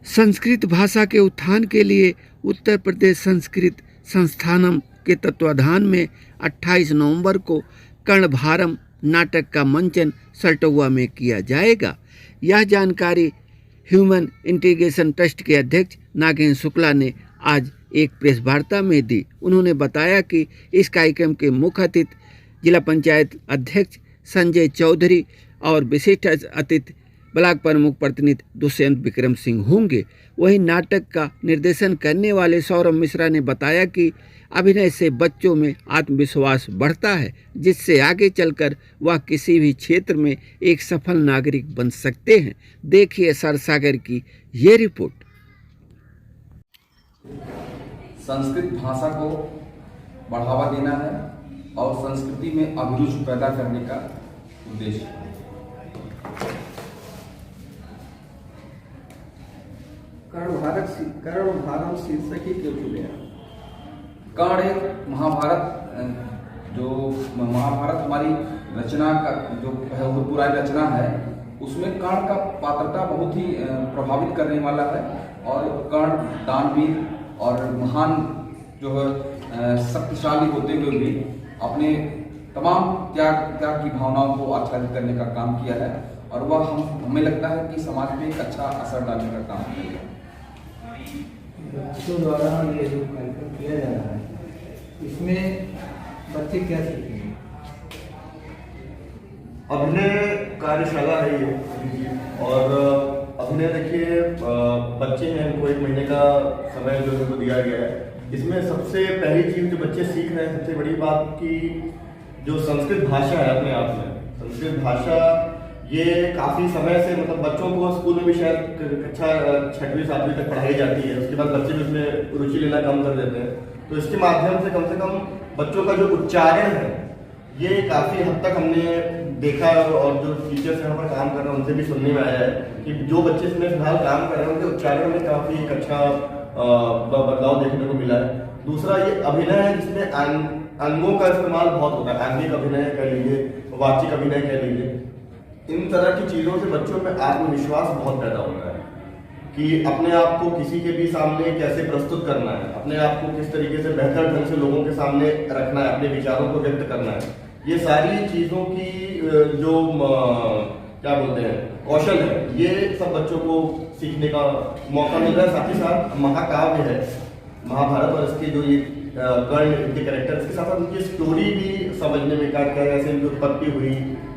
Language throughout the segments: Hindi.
संस्कृत भाषा के उत्थान के लिए उत्तर प्रदेश संस्कृत संस्थानम के तत्वाधान में 28 नवंबर को कर्णभारम नाटक का मंचन सल्टुआ में किया जाएगा। यह जानकारी ह्यूमन इंटीग्रेशन ट्रस्ट के अध्यक्ष नागेंद्र शुक्ला ने आज एक प्रेस वार्ता में दी। उन्होंने बताया कि इस कार्यक्रम के मुख्य अतिथि जिला पंचायत अध्यक्ष संजय चौधरी और विशिष्ट अतिथि ब्लॉक प्रमुख प्रतिनिधि दुष्यंत विक्रम सिंह होंगे। वहीं नाटक का निर्देशन करने वाले सौरभ मिश्रा ने बताया कि अभिनय से बच्चों में आत्मविश्वास बढ़ता है, जिससे आगे चलकर वह किसी भी क्षेत्र में एक सफल नागरिक बन सकते हैं। देखिए सरसागर की ये रिपोर्ट। संस्कृत भाषा को बढ़ावा देना है और संस्कृति में अभिरुचि पैदा करने का उद्देश्य है। कर्णभारम शीर्षक ही क्यों चुने? कर्ण एक महाभारत, जो महाभारत हमारी रचना का जो पुरानी रचना है, उसमें कर्ण का पात्रता बहुत ही प्रभावित करने वाला है। और कर्ण दानवीर और महान जो है शक्तिशाली होते हुए भी अपने तमाम त्याग की भावनाओं को आच्छादित करने का काम किया है और वह हमें लगता है कि समाज में एक अच्छा असर डालने का काम किया है। बच्चों द्वारा ये जो कार्यक्रम किया जा रहा है, इसमें बच्चे क्या सीखेंगे? अभिनय कार्यशाला है ये, और अभिनय देखिए बच्चे हैं, इनको 1 महीने का समय जो उनको दिया गया है। इसमें सबसे पहली चीज जो बच्चे सीख रहे हैं, सबसे बड़ी बात की जो संस्कृत भाषा है अपने आप में, संस्कृत भाषा ये काफ़ी समय से मतलब बच्चों को स्कूल में भी शायद कक्षा 6वीं 7वीं तक पढ़ाई जाती है, उसके बाद बच्चे भी उसमें रुचि लेना कम कर देते हैं। तो इसके माध्यम से कम बच्चों का जो उच्चारण है ये काफ़ी हद तक हमने देखा, और जो टीचर्स यहाँ पर काम कर रहे हैं उनसे भी सुनने में आया है कि जो बच्चे इसमें फिलहाल काम कर रहे हैं उनके उच्चारण में काफ़ी एक अच्छा बदलाव देखने को मिला है। दूसरा ये अभिनय है जिसमें अंगों का इस्तेमाल बहुत होता है, आंगिक अभिनय कह लीजिए, वाचिक अभिनय कह लीजिए। इन तरह की चीज़ों से बच्चों में आत्मविश्वास बहुत पैदा होता है कि अपने आप को किसी के भी सामने कैसे प्रस्तुत करना है, अपने आप को किस तरीके से बेहतर ढंग से लोगों के सामने रखना है, अपने विचारों को व्यक्त करना है। ये सारी चीज़ों की जो क्या बोलते हैं कौशल है, ये सब बच्चों को सीखने का मौका मिल रहा है। साथ ही साथ महाकाव्य है महाभारत, और इसके जो ये कर्ण इनके कैरेक्टर, इसके साथ साथ उनकी स्टोरी भी समझने में क्या कैसे इनकी उत्पत्ति हुई,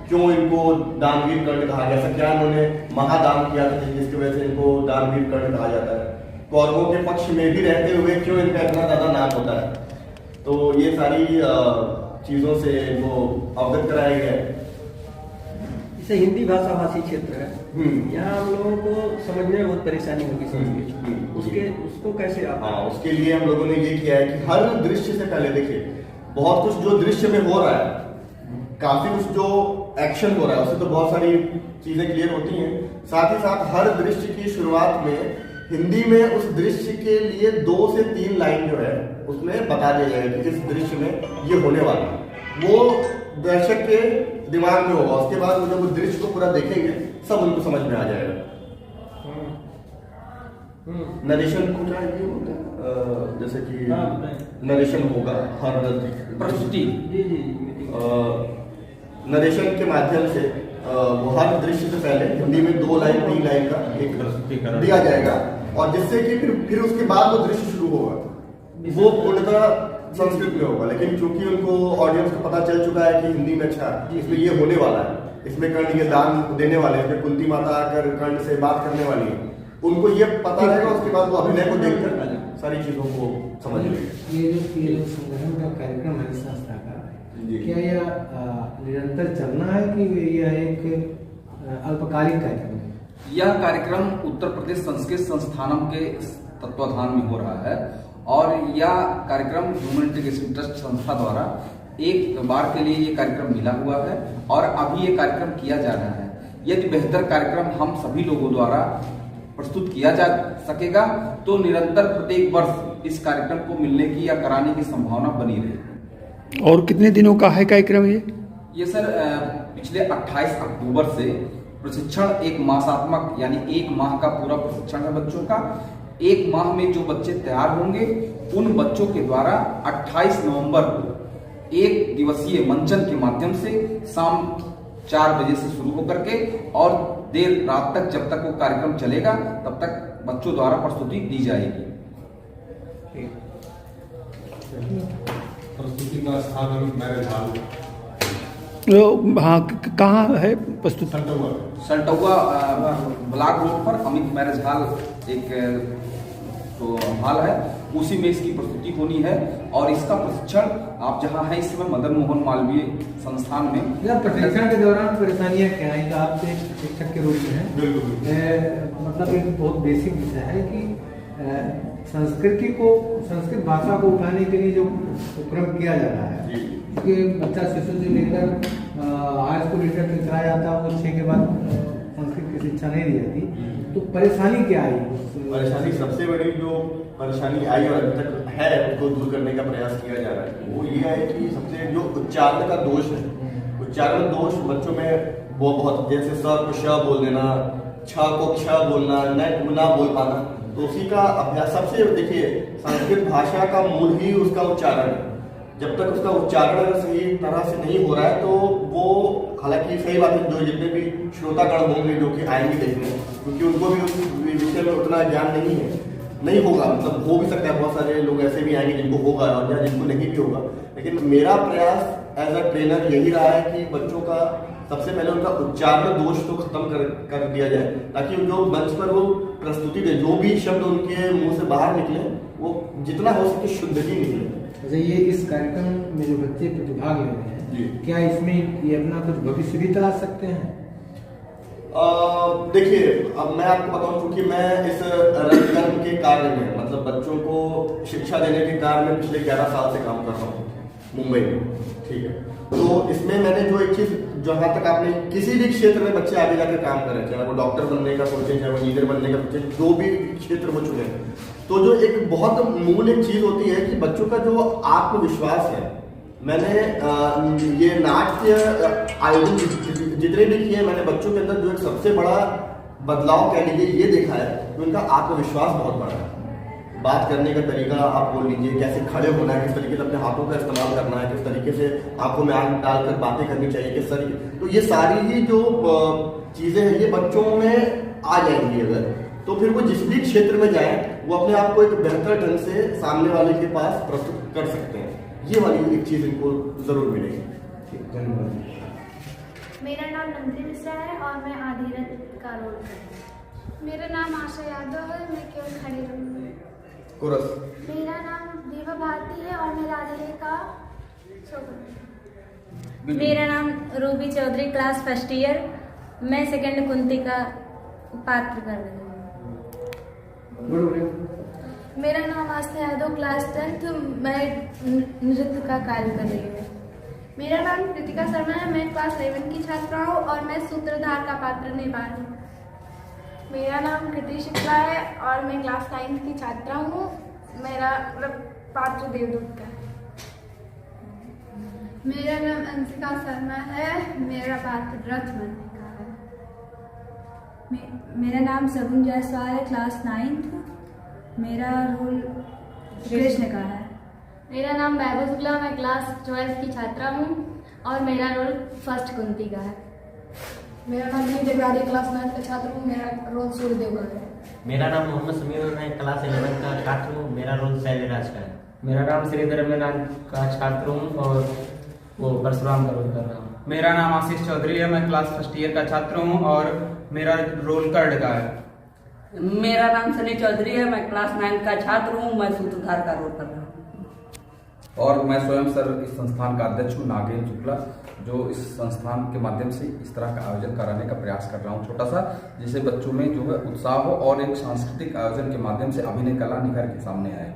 क्यों इनको दानवीर कर्ण कहा गया, क्या इन्होंने महादान किया था जिसकी वजह से इनको दानवीर कर्ण कहा जाता है, कौरवों के पक्ष में भी रहते हुए क्यों इनका इतना ज्यादा नाम होता है। तो ये सारी चीजों से इनको अवगत कराया गया है। जैसे हिंदी भाषा भाषी क्षेत्र है, यहाँ हम लोगों को समझने में बहुत परेशानी होगी संस्कृत, उसको कैसे आप? हाँ, उसके लिए हम लोगों ने ये किया है कि हर दृश्य से पहले देखिए बहुत कुछ जो दृश्य में हो रहा है, काफी कुछ जो एक्शन हो रहा है उससे तो बहुत सारी चीजें क्लियर होती हैं। साथ ही साथ हर दृश्य की शुरुआत में हिंदी में उस दृश्य के लिए 2 से 3 लाइन जो है उसमें बता दिया जाएगा कि इस दृश्य में ये होने वाला है, वो दर्शक के दिमाग में होगा। उसके बाद जब वो दृश्य को पूरा देखेंगे सब उनको समझ में आ जाएगा। नरेशन को क्या ये होता है, जैसे कि नरेशन होगा हर प्रस्तुति, नरेशन के माध्यम से वो हर दृश्य से पहले हिंदी में 2 लाइन 3 लाइन का एक प्रस्तुतिकरण दिया जाएगा, और जिससे कि फिर उसके बाद वो दृश्य शुरू होगा, वो पूर्णतः संस्कृत में होगा। लेकिन चूंकि उनको ऑडियंस को पता चल चुका है कि हिंदी में अच्छा इसमें ये होने वाला है, इसमें कर्ण ये दान देने वाले हैं, कुंती माता आकर कर्ण से बात करने वाली है, उनको ये पता रहेगा। उसके बाद वो अभिनय को देखकर सारी चीजों को समझ लेंगे। ये जो संगठन का कार्यक्रम है संस्था का, क्या यह निरंतर चलना है कि यह एक अल्पकालिक कार्यक्रम है? यह कार्यक्रम उत्तर प्रदेश संस्कृत संस्थानम के तत्वाधान में हो रहा है, और यह कार्यक्रम ह्यूमन इंटीग्रेशन ट्रस्ट संस्था द्वारा एक बार के लिए ये कार्यक्रम मिला हुआ है और अभी ये कार्यक्रम किया जा रहा है। यदि बेहतर कार्यक्रम हम सभी लोगों द्वारा प्रस्तुत किया जा सकेगा तो निरंतर प्रत्येक वर्ष इस कार्यक्रम को मिलने की या कराने की संभावना बनी रहेगी। और कितने दिनों का है कार्यक्रम ये? ये सर पिछले 28 अक्टूबर से प्रशिक्षण एक मासात्मक यानी 1 माह का पूरा प्रशिक्षण है बच्चों का। 1 माह में जो बच्चे तैयार होंगे उन बच्चों के द्वारा 28 नवंबर को 1 दिवसीय मंचन के माध्यम से शाम 4 बजे से शुरू होकर के और देर रात तक जब तक वो कार्यक्रम चलेगा तब तक बच्चों द्वारा प्रस्तुति दी जाएगी। प्रस्तुति का स्थान अमित मैरिज हॉल हाँ, कहाँ है प्रस्तुत? सल्टौआ ब्लॉक रोड पर अमित मैरिज हॉल एक तो हॉल है, उसी में इसकी प्रस्तुति होनी है। और इसका प्रशिक्षण आप जहाँ हैं इस समय मदन मोहन मालवीय संस्थान में। प्रशिक्षण के दौरान परेशानियां क्या हैं? आप एक शिक्षक के रूप में हैं, मतलब एक बहुत बेसिक विषय है कि संस्कृत भाषा को उठाने के लिए जो उपक्रम किया जा रहा है कि बच्चा शिशु से लेकर हाई स्कूल लीडर तक कराया जाता है, वो 6 के बाद संस्कृत की शिक्षा नहीं दी जाती, तो परेशानी क्या आई? परेशानी सबसे बड़ी जो परेशानी आई और अभी तक है उसको दूर करने का प्रयास किया जा रहा है वो ये है कि सबसे जो उच्चारण का दोष है, उच्चारण दोष बच्चों में वो बहुत, जैसे स को श बोल देना, छ को क्ष बोलना, न ना बोल पाना, तो उसी का अभ्यास। सबसे देखिए संस्कृत भाषा का मूल ही उसका उच्चारण है। जब तक उसका उच्चारण अगर सही तरह से नहीं हो रहा है तो वो, हालांकि सही बात है, जो जितने भी श्रोतागण होंगे जो कि आएंगे देखने, क्योंकि उनको भी उस विषय में उतना ज्ञान नहीं होगा, मतलब हो भी सकता है बहुत सारे लोग ऐसे भी आएंगे जिनको होगा और या जिनको नहीं भी होगा, लेकिन मेरा प्रयास एज अ ट्रेनर यही रहा है कि बच्चों का सबसे पहले उनका उच्चारण दोष तो खत्म कर दिया जाए, ताकि जो मंच पर वो प्रस्तुति दे, जो भी शब्द उनके मुंह से बाहर निकले वो जितना हो सके शुद्ध ही निकले। अच्छा, ये इस कार्यक्रम में जो बच्चे प्रतिभाग ले रहे हैं, क्या इसमें ये अपना कुछ भविष्य भी तलाश सकते हैं? देखिए, अब मैं आपको बताऊं, क्योंकि मैं इस रंगकर्म के कार्य में, मतलब बच्चों को शिक्षा देने के कार्य में पिछले 11 साल से काम कर रहा हूँ मुंबई में, ठीक है। तो इसमें मैंने जो एक चीज, जहाँ तक आपने किसी भी क्षेत्र में बच्चे आगे जाकर काम करें, चाहे वो डॉक्टर बनने का सोचे, चाहे वो इंजीनियर बनने का सोचे, जो भी क्षेत्र वो चुने, तो जो एक बहुत मूल एक चीज होती है कि बच्चों का जो आत्मविश्वास है। मैंने ये नाट्य आयोजन जितने भी किए, मैंने बच्चों के अंदर जो एक सबसे बड़ा बदलाव कह लीजिए ये देखा है कि उनका आत्मविश्वास बहुत बड़ा है। बात करने का तरीका आप बोल लीजिए, कैसे खड़े होना है, किस तरीके से अपने हाथों का इस्तेमाल करना है, किस तरीके से आंखों में आंख डालकर बातें करनी चाहिए, किस तरीके, तो ये सारी ही जो चीजें हैं ये बच्चों में आ जाएंगी अगर, तो फिर वो जिस भी क्षेत्र में जाए वो अपने आप को एक बेहतर ढंग से सामने वाले के पास प्रस्तुत कर सकते हैं। ये वाली एक चीज इनको जरूर मिलेगी। मेरा नाम नंदिनी मिश्रा है और मैं आधिरथ का रोल कर रही हूँ। मेरा नाम आशा यादव है, मैं केवल खड़े रहूँगी। कोरस। मेरा नाम दीवा भारती है और मैं राधे का शो। मेरा नाम Ruby Chaudhary, class first year, मैं सेकंड कुंती का पात्र कर रही हूँ। मेरा नाम आस्था यादव, क्लास 10th, मैं नृत्य का कार्य कर रही हूँ। मेरा नाम कृतिका शर्मा है, मैं क्लास 11 की छात्रा हूँ और मैं सूत्रधार का पात्र निभा रही हूँ। मेरा नाम कृति शुक्ला है और मैं क्लास 9 की छात्रा हूँ। मेरा पात्र देवदूत का है। मेरा नाम अंशिका शर्मा है, मेरा पात्र रथ बनने का है। मेरा नाम सगुन जायसवाल है, क्लास 9th, मेरा रोल कृष्ण का है। मेरा नाम वैभव शुक्ला, मैं क्लास 12 की छात्रा हूँ और मेरा रोल फर्स्ट कुंती का है। मेरा नाम नीरज राधे, क्लास 9 का छात्र हूँ, मेरा रोल सूर्यदेव का है। मेरा नाम मोहम्मद समीर, मैं क्लास 11 का छात्र हूँ, मेरा रोल शैलराज का है। मेरा नाम श्रीधर, मैं का छात्र हूँ और वो परशुराम का रोल कर रहा हूँ। मेरा नाम आशीष चौधरी है, मैं क्लास फर्स्ट ईयर का छात्र हूँ और मेरा रोल कर्ण का है। मेरा नाम सनी चौधरी है, मैं क्लास 9 का छात्र हूँ, मैं सूत्रधार का रोल कर रहा हूँ। और मैं स्वयं सर इस संस्थान का अध्यक्ष हूँ, नागेंद्र शुक्ला, जो इस संस्थान के माध्यम से इस तरह का आयोजन कराने का प्रयास कर रहा हूँ छोटा सा, जिससे बच्चों में जो है उत्साह हो और एक सांस्कृतिक आयोजन के माध्यम से अभिनय कला निखर के सामने आए।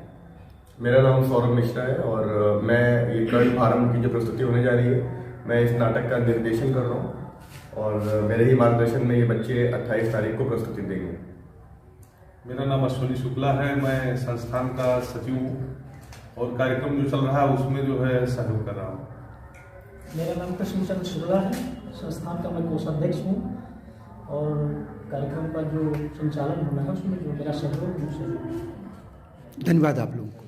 मेरा नाम सौरभ मिश्रा है और मैं ये कर्ण भारम की जो प्रस्तुति होने जा रही है, मैं इस नाटक का निर्देशन कर रहा हूँ और मेरे ही मार्गदर्शन में ये बच्चे 28 तारीख को प्रस्तुति देंगे। मेरा नाम अश्विनी शुक्ला है, मैं संस्थान का सचिव और कार्यक्रम जो चल रहा है उसमें जो है सहयोग कर रहा हूँ। मेरा नाम कृष्णचंद्र शुक्ला है, संस्थान का मैं कोषाध्यक्ष हूँ और कार्यक्रम का जो संचालन होना है उसमें जो मेरा सहयोग है। धन्यवाद आप लोगों को।